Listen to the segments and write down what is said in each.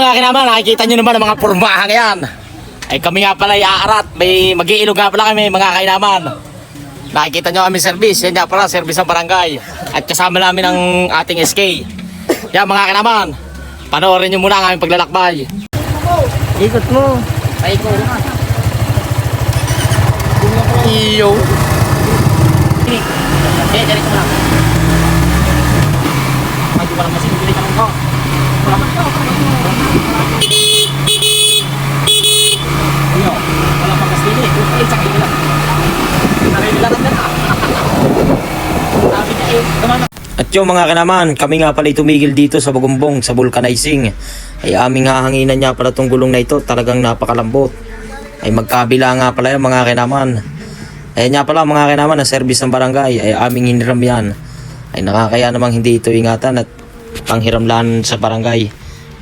Mga kinaman, nakikita nyo naman ang mga pormahang yan. Ay kami nga pala iaarat. May mag-iilog nga pala kami mga kainaman. Nakikita nyo kami service. Yan nga pala, service ng barangay. At kasama namin ang ating SK. Yan mga kinaman, panoorin nyo muna ang aming paglalakbay. Ikot mo. Ay ko na. Iyo. Eh, dali ko na. Ay ko lang masin, dali ka lang ko. Iyo, wala pang kasili. Ay, sakit nila. Narilaran na. Sabi niya, eh, at yung mga kanaman, kami nga pala tumigil dito sa Bagumbong, sa vulcanizing. Ay aming hahanginan niya pala itong gulong na ito, talagang napakalambot. Ay magkabila nga pala yung mga kinaman. Ay nga pala mga kinaman, ang service ng barangay, ay aming hiniram yan. Ay nakakaya namang hindi ito ingatan at panghiramlan sa barangay.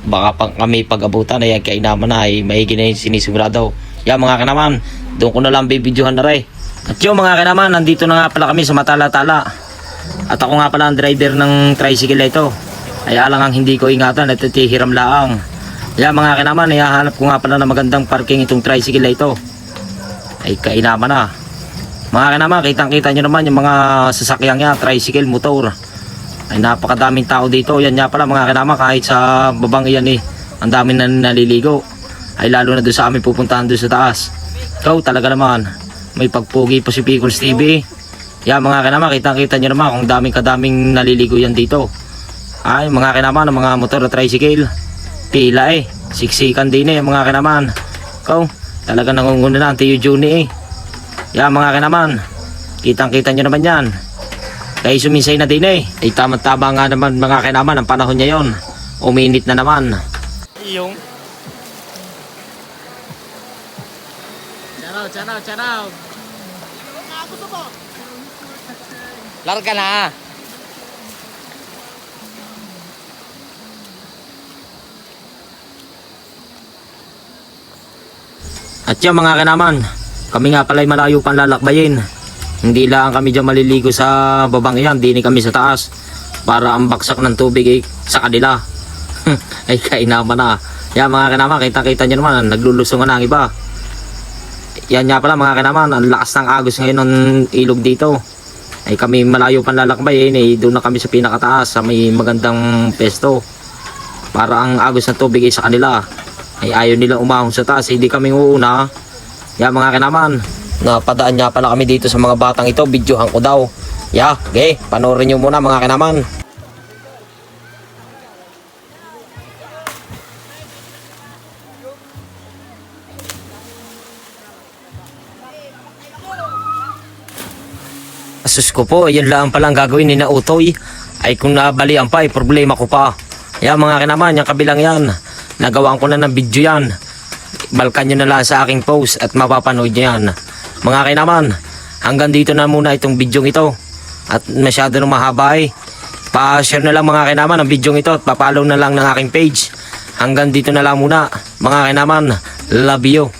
Baka pang kami pag-abutan ay kainaman na ay maigi na yung sinisigurado. Yan mga kinaman, doon ko na lang bibidyohan na rin. At yung mga kinaman, nandito na nga pala kami sa Matala-tala. At ako nga pala ang driver ng tricycle na ito. Ay alang ang hindi ko ingatan at hiram laang. Kaya mga kinaman, ihahanap ko nga pala na magandang parking itong tricycle na ito. Ay kainaman na. Mga kinaman, kitang-kita nyo naman yung mga sasakyan niya, tricycle, motor. Ay napakadaming tao dito. Yan nga pala mga kinaman, kahit sa babang iyan eh, ang dami na naliligo. Ay lalo na doon sa amin pupuntahan doon sa taas. Ikaw talaga naman, may pagpugi po si Pickles TV. Yan mga kinaman, kitang-kita nyo naman kung daming naliligo yan dito. Ay mga kinaman, ang mga motor at tricycle, pila eh, siksikan din eh mga kinaman. Ikaw, talaga nangunguna na ang Tiyo Juni eh. Yan mga kinaman, kitang-kita nyo naman yan. Kaya sumisay na din eh. Ay tama-tama nga naman mga kinaman, ang panahon niya yon. Uminit na naman. Yung Chanaw. Larga na. At yung mga kanaman, kami nga pala'y malayo pang lalakbayin. Hindi lang kami dyan maliligo sa babang iyan, di kami sa taas. Para ang baksak ng tubig eh, sa kanila. Ay kainaman na. Yan mga kanaman, kita-kita nyo naman, naglulusong na ang iba. Yan nga pala mga kanaman, ang lakas ng agos ngayon ng ilog dito. Ay kami malayo pang lalakbayin eh, doon na kami sa pinakataas sa may magandang pesto. Para ang agos ng tubig ay sa kanila. Ay ayaw nila umahon sa taas, hindi kami uuna. Yan mga kanaman, napadaan nga pala kami dito sa mga batang ito, videohan ko daw. Okay, panoorin nyo muna mga kanaman. Asus ko po, yun lang palang gagawin ni na Utoy. Ay kung nabalian pa, ay problema ko pa. Yan mga kanaman, yung kabilang yan, nagawaan ko na ng video yan. Balkan nyo na lang sa aking post at mapapanood nyo yan. Mga kinaman, hanggang dito na muna itong video ito. At masyado na mahaba eh. Pa-share na lang mga kinaman ang video ito at papalaw na lang ng aking page. Hanggang dito na lang muna mga kinaman. Love you.